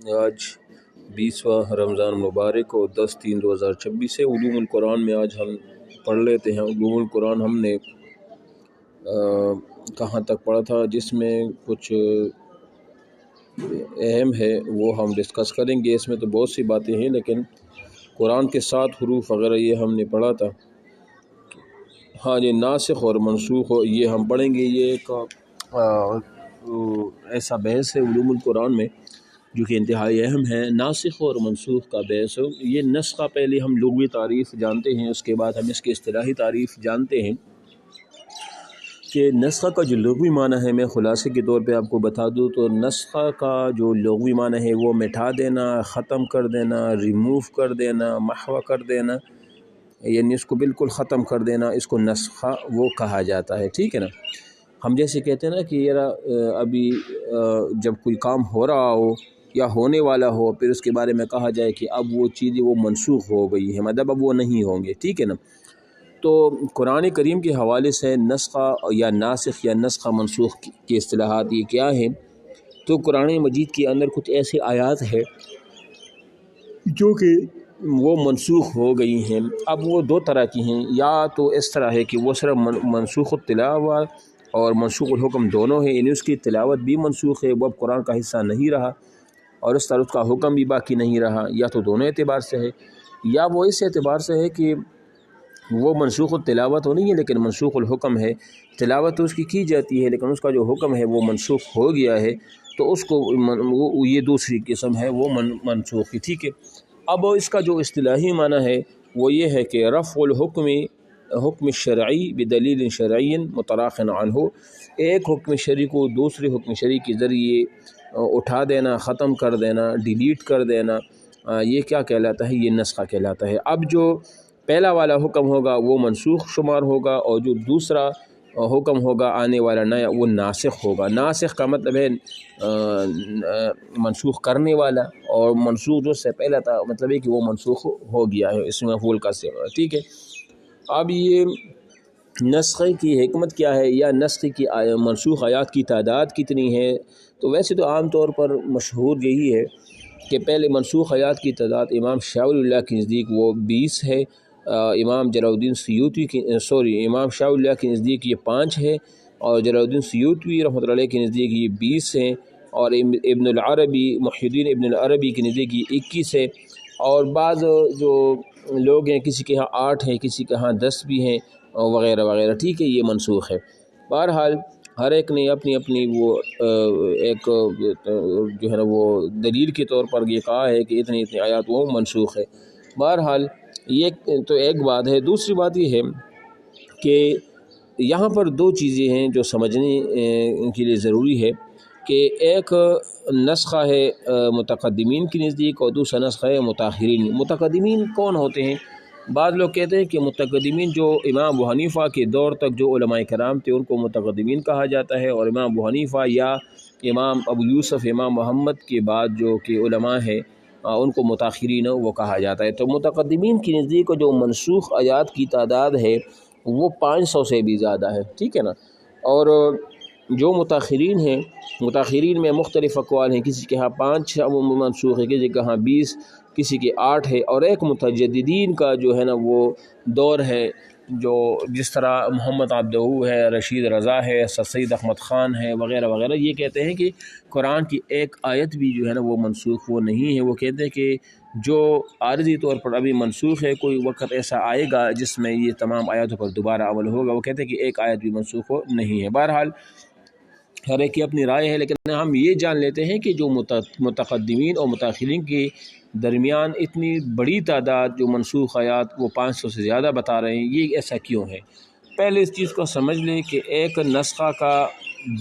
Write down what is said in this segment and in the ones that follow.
آج 20واں رمضان مبارک اور 10/3/2026 ہے۔ علوم القرآن میں آج ہم پڑھ لیتے ہیں۔ علوم القرآن ہم نے کہاں تک پڑھا تھا، جس میں کچھ اہم ہے وہ ہم ڈسکس کریں گے۔ اس میں تو بہت سی باتیں ہیں، لیکن قرآن کے 7 حروف وغیرہ یہ ہم نے پڑھا تھا۔ ہاں جی، ناسخ اور منسوخ یہ ہم پڑھیں گے۔ یہ ایک ایسا بحث ہے علوم القرآن میں جو کہ انتہائی اہم ہے، ناسخ اور منسوخ کا بحث۔ یہ نسخہ پہلے ہم لغوی تعریف جانتے ہیں، اس کے بعد ہم اس کی اصطلاحی تعریف جانتے ہیں کہ نسخہ کا جو لغوی معنی ہے، میں خلاصے کے طور پہ آپ کو بتا دوں تو نسخہ کا جو لغوی معنی ہے وہ مٹا دینا، ختم کر دینا، ریموو کر دینا، محو کر دینا، یعنی اس کو بالکل ختم کر دینا، اس کو نسخہ وہ کہا جاتا ہے۔ ٹھیک ہے نا؟ ہم جیسے کہتے ہیں نا کہ یار ابھی جب کوئی کام ہو رہا ہو یا ہونے والا ہو، پھر اس کے بارے میں کہا جائے کہ اب وہ چیزیں وہ منسوخ ہو گئی ہیں، مطلب اب وہ نہیں ہوں گے۔ ٹھیک ہے نا؟ تو قرآن کریم کے حوالے سے نسخہ یا ناسخ یا نسخہ منسوخ کی اصطلاحات یہ کیا ہیں؟ تو قرآن مجید کے اندر کچھ ایسے آیات ہے جو کہ وہ منسوخ ہو گئی ہیں۔ اب وہ 2 طرح کی ہیں، یا تو اس طرح ہے کہ وہ صرف منسوخ التلاوت اور منسوخ الحکم دونوں ہیں، یعنی اس کی تلاوت بھی منسوخ ہے، وہ اب قرآن کا حصہ نہیں رہا، اور اس طرح اس کا حکم بھی باقی نہیں رہا۔ یا تو دونوں اعتبار سے ہے، یا وہ اس اعتبار سے ہے کہ وہ منسوخ التلاوت تو نہیں ہے لیکن منسوخ الحکم ہے، تلاوت تو اس کی جاتی ہے لیکن اس کا جو حکم ہے وہ منسوخ ہو گیا ہے، تو اس کو یہ دوسری قسم ہے، وہ منسوخ ہے۔ ٹھیک ہے؟ اب اس کا جو اصطلاحی معنی ہے وہ یہ ہے کہ رفع حکم شرعی بدلیل شرعی متراخ عنہ، ایک حکم شرعی کو دوسرے حکم شرعی کے ذریعے اٹھا دینا، ختم کر دینا، ڈیلیٹ کر دینا، یہ کیا کہلاتا ہے؟ یہ نسخہ کہلاتا ہے۔ اب جو پہلا والا حکم ہوگا وہ منسوخ شمار ہوگا، اور جو دوسرا حکم ہوگا آنے والا نیا وہ ناسخ ہوگا۔ ناسخ کا مطلب ہے منسوخ کرنے والا، اور منسوخ جو سے پہلا تھا مطلب ہے کہ وہ منسوخ ہو گیا ہے، اس میں مفعول کا صیغہ۔ ٹھیک ہے؟ اب یہ نسخے کی حکمت کیا ہے، یا نسخے کی منسوخ آیات کی تعداد کتنی ہے؟ تو ویسے تو عام طور پر مشہور یہی ہے کہ پہلے منسوخ آیات کی تعداد امام شاہ ولی اللہ کے نزدیک وہ 20 ہے، امام جلال الدین سیوطی امام شاہ ولی اللہ کے نزدیک یہ 5 ہے، اور جلال الدین سیوطی رحمۃ اللہ علیہ کے نزدیک یہ 20 ہیں، اور ابن العربی محی الدین ابن العربی کے نزدیک یہ 21 ہے، اور بعض جو لوگ ہیں کسی کے ہاں 8 ہیں، کسی کے ہاں 10 بھی ہیں، وغیرہ وغیرہ۔ ٹھیک ہے؟ یہ منسوخ ہے۔ بہرحال ہر ایک نے اپنی اپنی وہ ایک جو ہے نا وہ دلیل کے طور پر یہ کہا ہے کہ اتنی آیات وہ منسوخ ہے۔ بہرحال یہ تو ایک بات ہے۔ دوسری بات یہ ہے کہ یہاں پر 2 چیزیں ہیں جو سمجھنے کے لیے ضروری ہے، کہ ایک نسخہ ہے متقدمین کے نزدیک، اور دوسرا نسخہ ہے متاخرین۔ متقدمین کون ہوتے ہیں؟ بعض لوگ کہتے ہیں کہ متقدمین جو امام ابو حنیفہ کے دور تک جو علماء کرام تھے ان کو متقدمین کہا جاتا ہے، اور امام ابو حنیفہ یا امام ابو یوسف امام محمد کے بعد جو کہ علماء ہیں ان کو متاخرین وہ کہا جاتا ہے۔ تو متقدمین کی نزدیک جو منسوخ آیات کی تعداد ہے وہ 500 سے بھی زیادہ ہے۔ ٹھیک ہے نا؟ اور جو متاخرین ہیں، متاخرین میں مختلف اقوال ہیں، کسی کے ہاں 5 منسوخ ہے، کسی کے ہاں 20، کسی کے 8 ہے، اور ایک متجددین کا جو ہے نا وہ دور ہے، جو جس طرح محمد عبدہ ہے، رشید رضا ہے، سر سید احمد خان ہے، وغیرہ وغیرہ، یہ کہتے ہیں کہ قرآن کی ایک آیت بھی جو ہے نا وہ منسوخ وہ نہیں ہے۔ وہ کہتے ہیں کہ جو عارضی طور پر ابھی منسوخ ہے، کوئی وقت ایسا آئے گا جس میں یہ تمام آیاتوں پر دوبارہ عمل ہوگا۔ وہ کہتے ہیں کہ ایک آیت بھی منسوخ ہو نہیں ہے۔ بہرحال ہر ایک کی اپنی رائے ہے، لیکن ہم یہ جان لیتے ہیں کہ جو متقدمین اور متاخرین کے درمیان اتنی بڑی تعداد جو منسوخ آیات وہ 500 سے زیادہ بتا رہے ہیں، یہ ایسا کیوں ہے؟ پہلے اس چیز کو سمجھ لیں کہ ایک نسخہ کا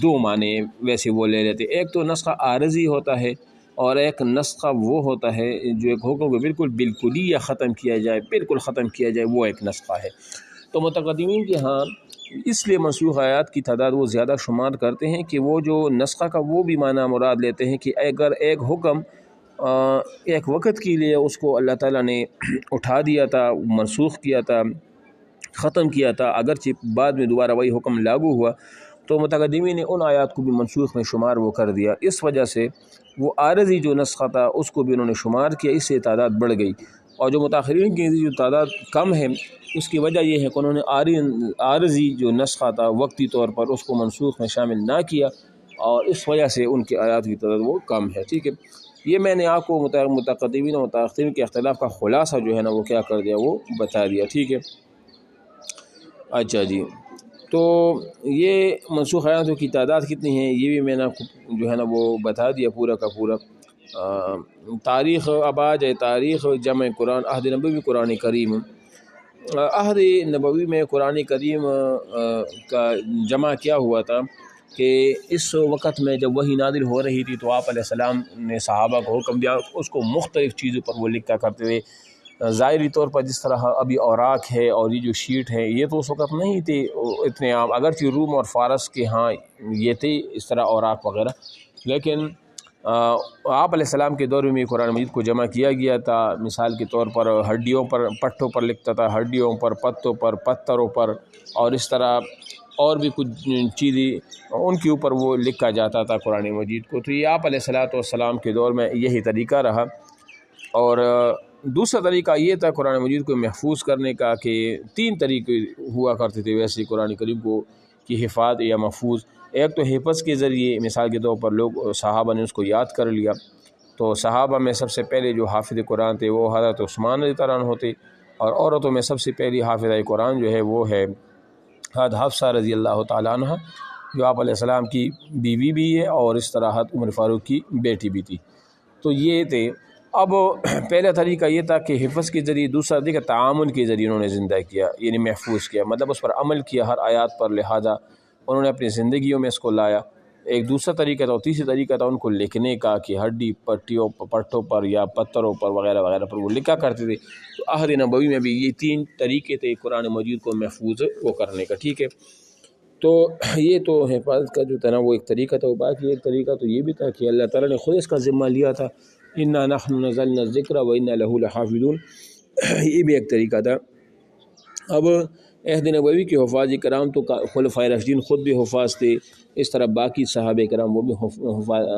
2 معنی ویسے وہ لے لیتے، ایک تو نسخہ عارضی ہوتا ہے، اور ایک نسخہ وہ ہوتا ہے جو ایک حکم کو بالکل ہی یا ختم کیا جائے، بالکل ختم کیا جائے، وہ ایک نسخہ ہے۔ تو متقدمین کے ہاں اس لیے منسوخ آیات کی تعداد وہ زیادہ شمار کرتے ہیں کہ وہ جو نسخہ کا وہ بھی معنی مراد لیتے ہیں کہ اگر ایک حکم ایک وقت کے لیے اس کو اللہ تعالیٰ نے اٹھا دیا تھا، منسوخ کیا تھا، ختم کیا تھا، اگرچہ بعد میں دوبارہ وہی حکم لاگو ہوا، تو متقدمین نے ان آیات کو بھی منسوخ میں شمار وہ کر دیا۔ اس وجہ سے وہ عارضی جو نسخہ تھا اس کو بھی انہوں نے شمار کیا، اس سے تعداد بڑھ گئی۔ اور جو متاخرین کی جو تعداد کم ہے اس کی وجہ یہ ہے کہ انہوں نے عارضی جو نسخہ تھا وقتی طور پر اس کو منسوخ میں شامل نہ کیا، اور اس وجہ سے ان کی آیات کی تعداد وہ کم ہے، ٹھیک ہے۔ یہ میں نے آپ کو متقدمین و متاخرین کے اختلاف کا خلاصہ جو ہے نا وہ کیا کر دیا، وہ بتا دیا، ٹھیک ہے۔ اچھا جی، تو یہ منسوخ آیاتوں کی تعداد کتنی ہے یہ بھی میں نے آپ کو جو ہے نا وہ بتا دیا پورا کا پورا۔ تاریخ اب آ جائے، تاریخ جمع قرآن عہد نبوی قرآن کریم۔ عہد نبوی میں قرآن کریم کا جمع کیا ہوا تھا کہ اس وقت میں جب وحی نازل ہو رہی تھی تو آپ علیہ السلام نے صحابہ کو حکم دیا اس کو مختلف چیزوں پر وہ لکھا کرتے تھے۔ ظاہری طور پر جس طرح ابھی اوراق ہے اور یہ جو شیٹ ہے یہ تو اس وقت نہیں تھے اتنے عام، اگرچہ روم اور فارس کے ہاں یہ تھے اس طرح اوراق وغیرہ، لیکن آپ علیہ السلام کے دور میں قرآن مجید کو جمع کیا گیا تھا۔ مثال کے طور پر ہڈیوں پر، پٹھوں پر لکھتا تھا، ہڈیوں پر، پتوں پر، پتھروں پر، اور اس طرح اور بھی کچھ چیزیں ان کے اوپر وہ لکھا جاتا تھا قرآن مجید کو۔ تو یہ آپ علیہ السلام کے دور میں یہی طریقہ رہا۔ اور دوسرا طریقہ یہ تھا قرآن مجید کو محفوظ کرنے کا کہ 3 طریقے ہوا کرتے تھے ویسے قرآن کریم کو کی حفاظت یا محفوظ۔ ایک تو حفظ کے ذریعے، مثال کے طور پر لوگ صحابہ نے اس کو یاد کر لیا، تو صحابہ میں سب سے پہلے جو حافظ قرآن تھے وہ حضرت عثمان رضی اللہ عنہ ہوتے، اور عورتوں میں سب سے پہلی حافظہ قرآن جو ہے وہ ہے حضرت حفصہ رضی اللہ تعالیٰ عنہ، جو آپ علیہ السلام کی بیوی بھی ہے اور اس طرح حضرت عمر فاروق کی بیٹی بھی تھی۔ تو یہ تھے۔ اب پہلا طریقہ یہ تھا کہ حفظ کے ذریعے، دوسرا طریقہ تعامل کے ذریعے انہوں نے زندہ کیا، یعنی محفوظ کیا، مطلب اس پر عمل کیا ہر آیات پر، لہذا انہوں نے اپنی زندگیوں میں اس کو لایا۔ ایک دوسرا طریقہ تھا، اور تیسرا طریقہ تھا ان کو لکھنے کا کہ ہڈی پٹیوں پٹھوں پر یا پتھروں پر وغیرہ وغیرہ پر وہ لکھا کرتے تھے۔ تو عہد نبوی میں بھی یہ 3 طریقے تھے قرآن مجید کو محفوظ وہ کرنے کا، ٹھیک ہے۔ تو یہ تو حفاظت کا جو تھا نا وہ ایک طریقہ تھا، باقی ایک طریقہ تو یہ بھی تھا کہ اللہ تعالیٰ نے خود اس کا ذمہ لیا تھا، انا نحن نزلنا الذکر و انا لہ لحافظون، یہ بھی ایک طریقہ تھا۔ اب عہد نبوی کے حفاظ کرام تو خلفائے راشدین خود بھی حفاظ تھے، اس طرح باقی صحابہ کرام وہ بھی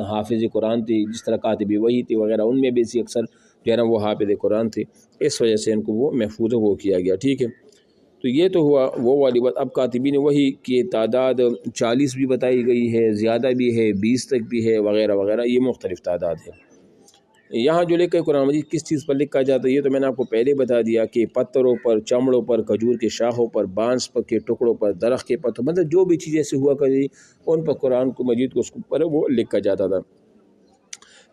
حافظ قرآن تھے، جس طرح کاتب وحی تھے وغیرہ، ان میں بھی اکثر جو ہے نا وہ حافظ قرآن تھے، اس وجہ سے ان کو وہ محفوظ وہ کیا گیا، ٹھیک ہے۔ تو یہ تو ہوا وہ والی بات۔ اب کاتبین وحی کی تعداد 40 بھی بتائی گئی ہے، زیادہ بھی ہے، 20 تک بھی ہے وغیرہ وغیرہ، یہ مختلف تعداد ہے۔ یہاں جو لکھا ہے قرآن مجید کس چیز پر لکھا جاتا ہے یہ تو میں نے آپ کو پہلے بتا دیا کہ پتھروں پر، چمڑوں پر، کھجور کے شاخوں پر، بانس کے ٹکڑوں پر، درخت کے پتھر، مطلب جو بھی چیز ایسے ہوا کرتی ان پر قرآن کو مجید کو اس پر وہ لکھا جاتا تھا۔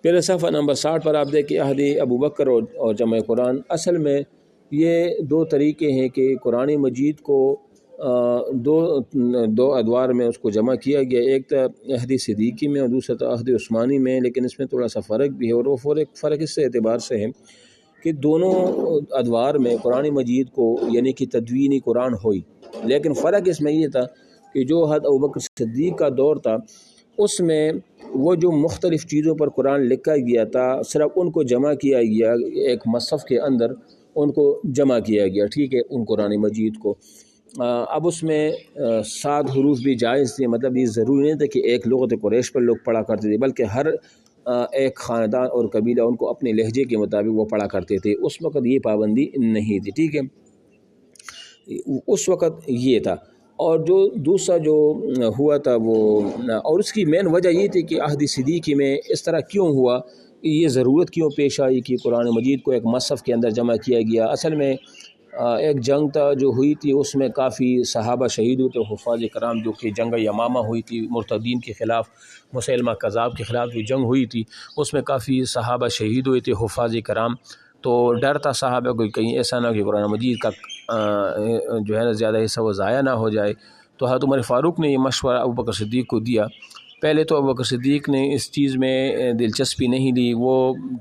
پھر صفحہ نمبر 60 پر آپ دیکھیں عہد ابو بکر اور جمع قرآن۔ اصل میں یہ 2 طریقے ہیں کہ قرآن مجید کو دو ادوار میں اس کو جمع کیا گیا، ایک تھا عہد صدیقی میں اور دوسرا تھا عہد عثمانی میں، لیکن اس میں تھوڑا سا فرق بھی ہے، اور وہ فرق اس سے اعتبار سے ہے کہ دونوں ادوار میں قرآن مجید کو یعنی کہ تدوین قرآن ہوئی، لیکن فرق اس میں یہ تھا کہ جو حضرت ابوبکر صدیق کا دور تھا اس میں وہ جو مختلف چیزوں پر قرآن لکھا گیا تھا صرف ان کو جمع کیا گیا، ایک مصحف کے اندر ان کو جمع کیا گیا، ٹھیک ہے، ان قرآن مجید کو۔ اب اس میں 7 حروف بھی جائز تھے، مطلب یہ ضروری نہیں تھا کہ ایک لغت قریش پر لوگ پڑھا کرتے تھے، بلکہ ہر ایک خاندان اور قبیلہ ان کو اپنے لہجے کے مطابق وہ پڑھا کرتے تھے، اس وقت یہ پابندی نہیں تھی، ٹھیک ہے، اس وقت یہ تھا۔ اور جو دوسرا جو ہوا تھا وہ، اور اس کی مین وجہ یہ تھی کہ عہد صدیقی میں اس طرح کیوں ہوا، یہ ضرورت کیوں پیش آئی کہ قرآن مجید کو ایک مصحف کے اندر جمع کیا گیا۔ اصل میں ایک جنگ تھا جو ہوئی تھی، اس میں کافی صحابہ شہید ہوئے تھے، حفاظ کرام، جو کہ جنگ یمامہ ہوئی تھی مرتدین کے خلاف، مسیلمہ کذاب کے خلاف جو جنگ ہوئی تھی اس میں کافی صحابہ شہید ہوئے تھے حفاظ کرام۔ تو ڈر تھا صحابہ کو کہیں ایسا نہ کہ قرآن مجید کا جو ہے نا زیادہ حصہ وہ ضائع نہ ہو جائے، تو حضرت عمر فاروق نے یہ مشورہ ابوبکر صدیق کو دیا۔ پہلے تو ابوبکر صدیق نے اس چیز میں دلچسپی نہیں لی، وہ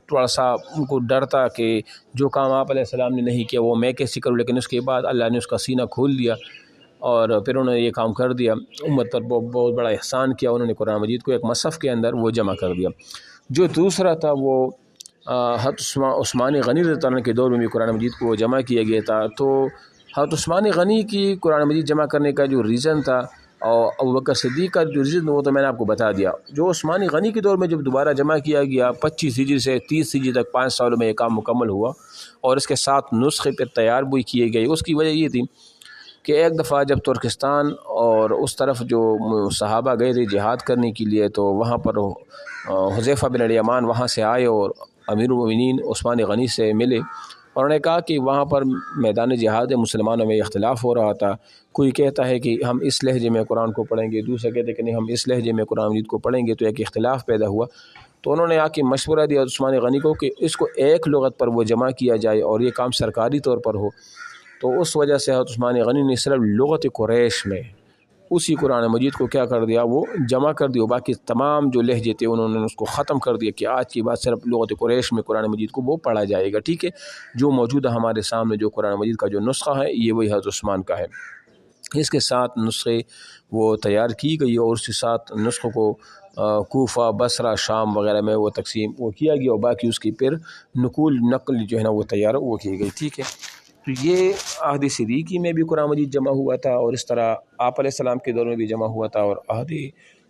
تھوڑا سا ان کو ڈر تھا کہ جو کام آپ علیہ السلام نے نہیں کیا وہ میں کیسے کروں، لیکن اس کے بعد اللہ نے اس کا سینہ کھول دیا اور پھر انہوں نے یہ کام کر دیا، امت پر بہت بڑا احسان کیا، انہوں نے قرآن مجید کو ایک مصحف کے اندر وہ جمع کر دیا۔ جو دوسرا تھا وہ حضرت عثمان غنی رضی اللہ عنہ کے دور میں بھی قرآن مجید کو جمع کیا گیا تھا۔ تو حضرت عثمان غنی کی قرآن مجید جمع کرنے کا جو ریزن تھا اور ابوبکر صدیق کا جو رزق وہ تو میں نے آپ کو بتا دیا. جو عثمانی غنی کے دور میں جب دوبارہ جمع کیا گیا 25 ہجری سے 30 ہجری تک 5 سالوں میں یہ کام مکمل ہوا اور اس کے ساتھ نسخے پہ تیار بھی کیے گئے. اس کی وجہ یہ تھی کہ ایک دفعہ جب ترکستان اور اس طرف جو صحابہ گئے تھے جہاد کرنے کے لیے تو وہاں پر حذیفہ بن الیمان وہاں سے آئے اور امیر المومنین عثمان غنی سے ملے اور انہوں نے کہا کہ وہاں پر میدان جہاد مسلمانوں میں اختلاف ہو رہا تھا. کوئی کہتا ہے کہ ہم اس لہجے میں قرآن کو پڑھیں گے, دوسرا کہتے ہیں کہ نہیں ہم اس لہجے میں قرآن مجید کو پڑھیں گے, تو ایک اختلاف پیدا ہوا. تو انہوں نے آ کے مشورہ دیا عثمان غنی کو کہ اس کو ایک لغت پر وہ جمع کیا جائے اور یہ کام سرکاری طور پر ہو. تو اس وجہ سے عثمان غنی نے صرف لغت قریش میں اسی قرآن مجید کو کیا کر دیا, وہ جمع کر دیا. باقی تمام جو لہجے تھے انہوں نے اس کو ختم کر دیا کہ آج کی بات صرف لغت قریش میں قرآن مجید کو وہ پڑھا جائے گا. ٹھیک ہے, جو موجودہ ہمارے سامنے جو قرآن مجید کا جو نسخہ ہے یہ وہی حضرت عثمان کا ہے. اس کے ساتھ نسخے وہ تیار کی گئی اور اس کے ساتھ نسخوں کو کوفہ, بصرہ, شام وغیرہ میں وہ تقسیم وہ کیا گیا اور باقی اس کی پھر نقل جو ہے نا وہ تیار وہ کی گئی. ٹھیک ہے, تو یہ عہد صدیقی میں بھی قرآن مجید جمع ہوا تھا اور اس طرح آپ علیہ السلام کے دور میں بھی جمع ہوا تھا اور عہد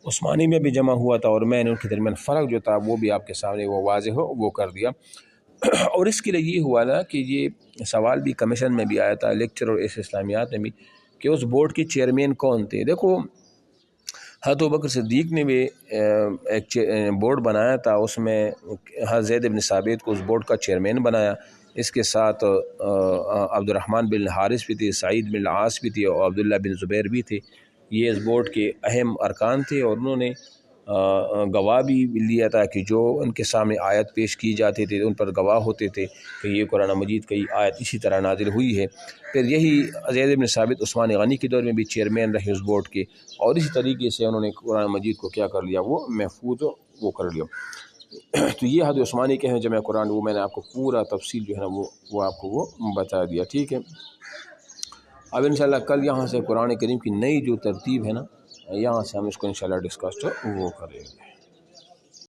عثمانی میں بھی جمع ہوا تھا, اور میں نے ان کے درمیان فرق جو تھا وہ بھی آپ کے سامنے وہ واضح ہو وہ کر دیا. اور اس کے لیے یہ ہوا نا کہ یہ سوال بھی کمیشن میں بھی آیا تھا, لیکچر اور اس اسلامیات میں بھی, کہ اس بورڈ کے چیئرمین کون تھے. دیکھو حضرت ابوبکر صدیق نے بھی ایک بورڈ بنایا تھا, اس میں حضرت زید بن ثابت کو اس بورڈ کا چیئرمین بنایا. اس کے ساتھ عبد الرحمن بن حارث بھی تھے, سعید بن العاص بھی تھے اور عبداللہ بن زبیر بھی تھے. یہ اس بورڈ کے اہم ارکان تھے اور انہوں نے گواہ بھی لیا تھا کہ جو ان کے سامنے آیت پیش کی جاتی تھی ان پر گواہ ہوتے تھے کہ یہ قرآن مجید کی آیت اسی طرح نازل ہوئی ہے. پھر یہی زید بن ثابت عثمان غنی کے دور میں بھی چیئرمین رہے اس بورڈ کے, اور اسی طریقے سے انہوں نے قرآن مجید کو کیا کر لیا وہ محفوظ وہ کر لیا. تو یہ حضرت عثمانی کے ہیں جمع قرآن, وہ میں نے آپ کو پورا تفصیل جو ہے نا وہ آپ کو وہ بتا دیا. ٹھیک ہے, اب انشاءاللہ کل یہاں سے قرآن کریم کی نئی جو ترتیب ہے نا یہاں سے ہم اس کو انشاءاللہ ڈسکس وہ کریں گے.